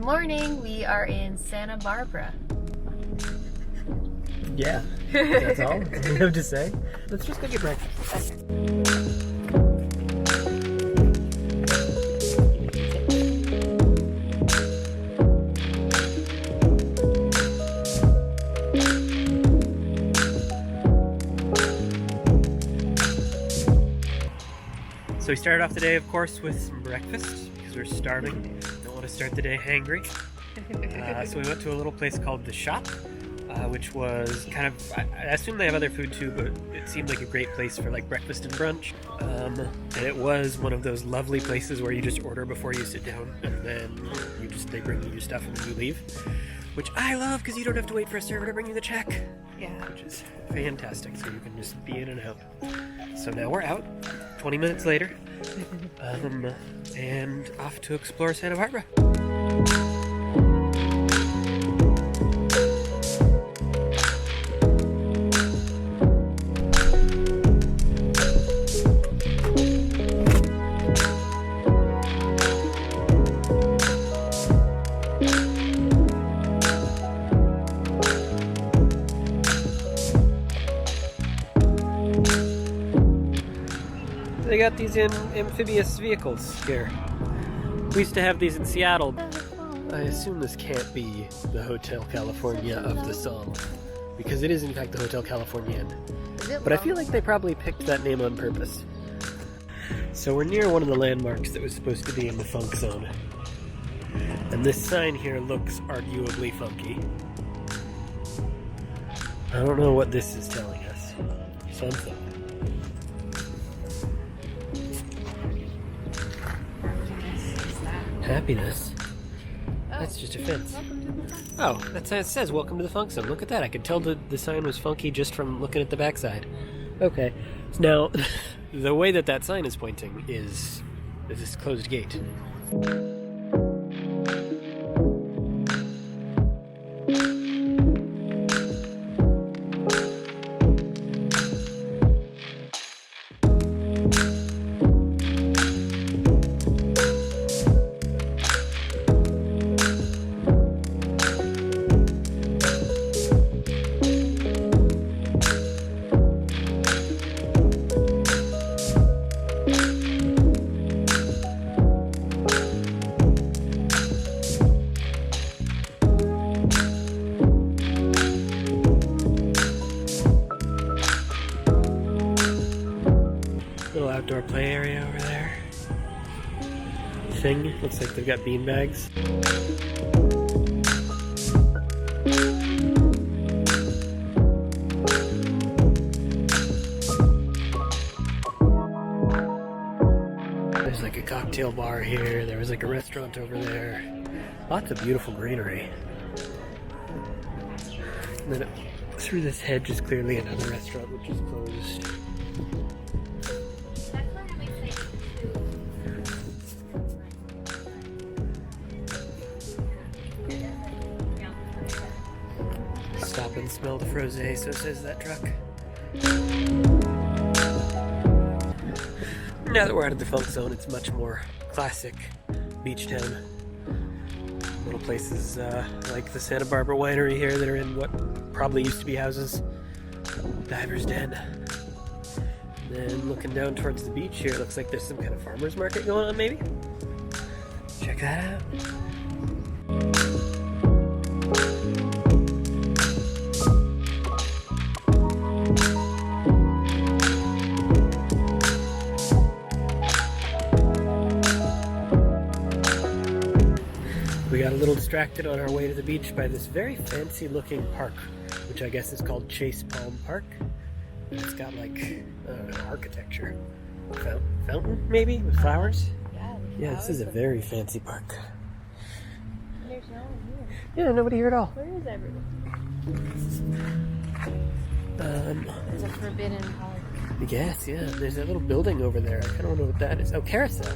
morning. We are in Santa Barbara. Yeah, that's all I have to say. Let's just go get breakfast. So we started off the day, of course, with some breakfast because we're starving. Don't want to start the day hangry. So we went to a little place called The Shop, which was kind of, I assume they have other food too, but it seemed like a great place for like breakfast and brunch. And it was one of those lovely places where you just order before you sit down, and then they bring you your stuff and then you leave. Which I love because you don't have to wait for a server to bring you the check. Yeah. Which is fantastic, so you can just be in and out. So now we're out, 20 minutes later, and off to explore Santa Barbara. They got these in amphibious vehicles here. We used to have these in Seattle. I assume this can't be the Hotel California of the song, because it is in fact the Hotel Californian. But I feel like they probably picked that name on purpose. So we're near one of the landmarks that was supposed to be in the funk zone. And this sign here looks arguably funky. I don't know what this is telling us. Something. Happiness? That's just a fence. Oh, that says welcome to the funk zone. Look at that. I could tell the sign was funky just from looking at the backside. Okay. Now, the way that sign is pointing is this closed gate. Little outdoor play area over there. Thing. Looks like they've got bean bags. There's like a cocktail bar here. There was like a restaurant over there. Lots of beautiful greenery. And then through this hedge is clearly another restaurant which is closed. Stop and smell the frosé, so says that truck. Now that we're out of the funk zone, it's much more classic beach town. Little places like the Santa Barbara Winery here that are in what probably used to be houses. Diver's Den. And then looking down towards the beach here, looks like there's some kind of farmer's market going on maybe. Check that out. We got a little distracted on our way to the beach by this very fancy looking park, which I guess is called Chase Palm Park. And it's got like, I don't know, architecture. Fountain maybe, with flowers? Yeah, this is a very fancy park. There's no one here. Yeah, nobody here at all. Where is everyone? It's a forbidden park. I guess, yeah. There's that little building over there. I kind of don't know what that is. Oh, carousel.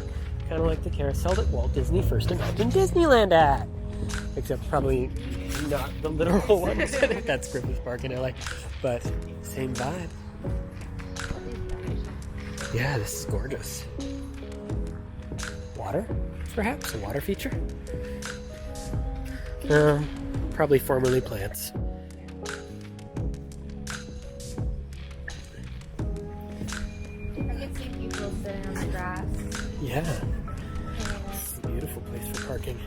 Kind of like the carousel that Walt Disney first imagined Disneyland at. Except probably not the literal one. That's Griffith Park in LA. But same vibe. Yeah, this is gorgeous. Water, perhaps? A water feature? Probably formerly plants. I can see people sitting on the grass. Yeah, Yeah. it's a beautiful place for parking.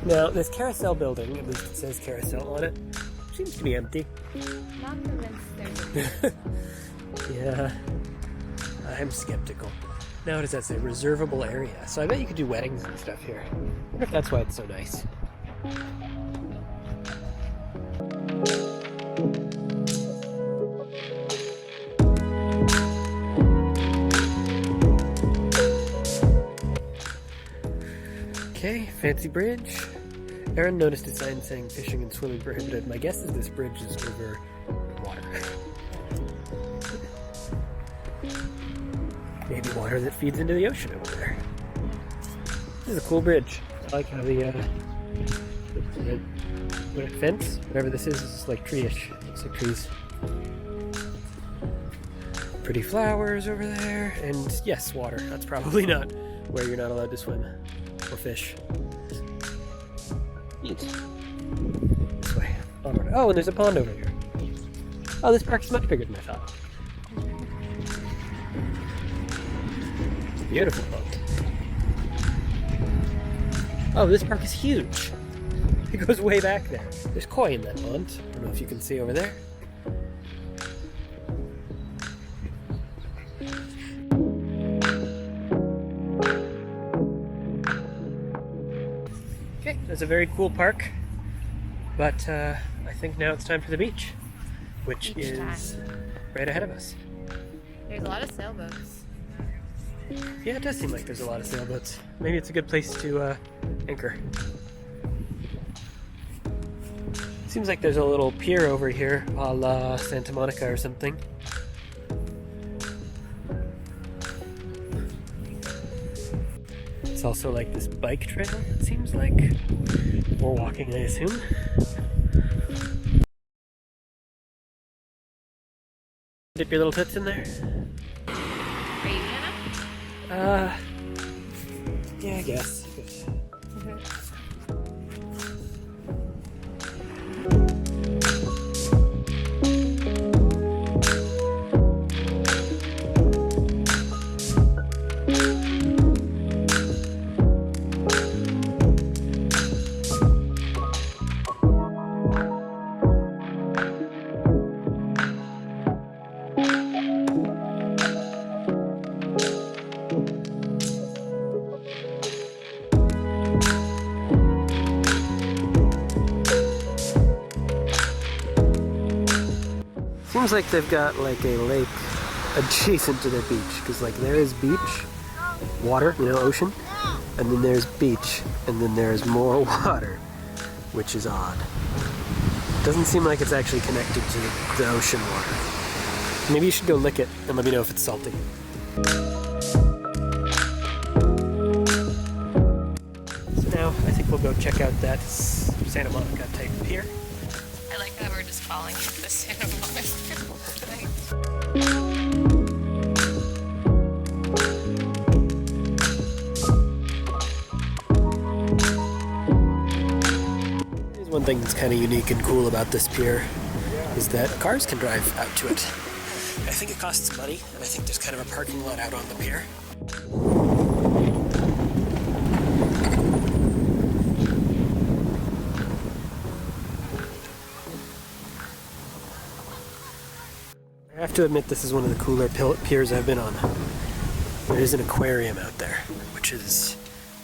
Now, this carousel building, at least it says carousel on it, seems to be empty. Not convinced there's a Yeah, I'm skeptical. Now, what does that say? Reservable area. So I bet you could do weddings and stuff here. I wonder if that's why it's so nice. Okay, fancy bridge. Aaron noticed a sign saying fishing and swimming prohibited. My guess is this bridge is over water. Maybe water that feeds into the ocean over there. This is a cool bridge. I like how the fence, whatever this is like tree-ish. Looks like trees. Pretty flowers over there, and yes, water. That's probably not where you're not allowed to swim or fish. Neat. This way. Onward. Oh, and there's a pond over here. Oh, this park is much bigger than I thought. Beautiful pond. Oh, this park is huge. It goes way back there. There's koi in that pond. I don't know if you can see over there. Okay, that's a very cool park. But I think now it's time for the beach, which Beach is right ahead of us. There's a lot of sailboats. Yeah, it does seem like there's a lot of sailboats. Maybe it's a good place to anchor. Seems like there's a little pier over here, a la Santa Monica or something. It's also like this bike trail, it seems like. Or walking, I assume. Dip your little tits in there? Are you Hannah? Yeah, I guess. Seems like they've got like a lake adjacent to their beach, because like there is beach, water, you know, ocean, and then there's beach, and then there's more water, which is odd. Doesn't seem like it's actually connected to the ocean water. Maybe you should go lick it and let me know if it's salty. So now I think we'll go check out that Santa Monica type pier. I like that we're just calling it the Santa Monica thing. Here's one thing that's kind of unique and cool about this pier is that cars can drive out to it. I think it costs money, and I think there's kind of a parking lot out on the pier. I have to admit, this is one of the cooler piers I've been on. There is an aquarium out there, which is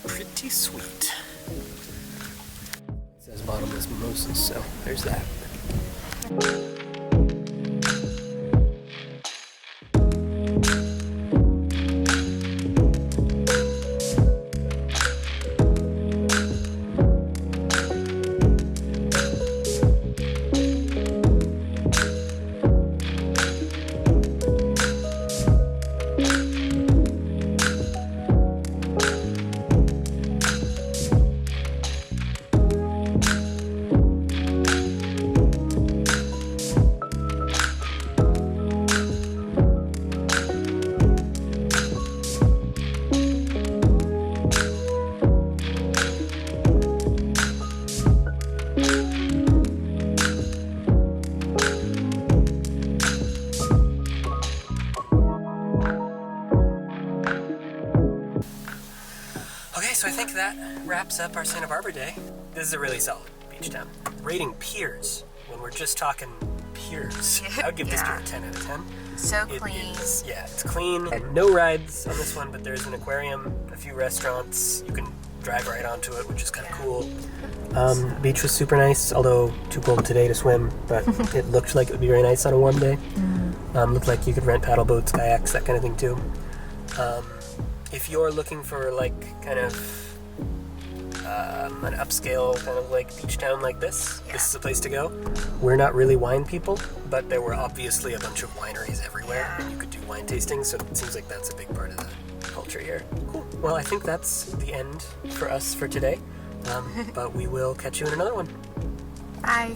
pretty sweet. It says bottomless mimosas, so there's that. that wraps up our Santa Barbara day. This is a really solid beach town. Rating piers, when we're just talking piers, I would give this pier a 10 out of 10. So It clean. is, yeah, it's clean. And no rides on this one, but there's an aquarium, a few restaurants. You can drive right onto it, which is kind of cool. Beach was super nice, although too cold today to swim, but it looked like it would be very nice on a warm day. Looked like you could rent paddle boats, kayaks, that kind of thing too. If you're looking for like kind of an upscale kind of like beach town like this, this is a place to go. We're not really wine people, but there were obviously a bunch of wineries everywhere, and you could do wine tasting, so it seems like that's a big part of the culture here. Cool. Well, I think that's the end for us for today, but we will catch you in another one. Bye.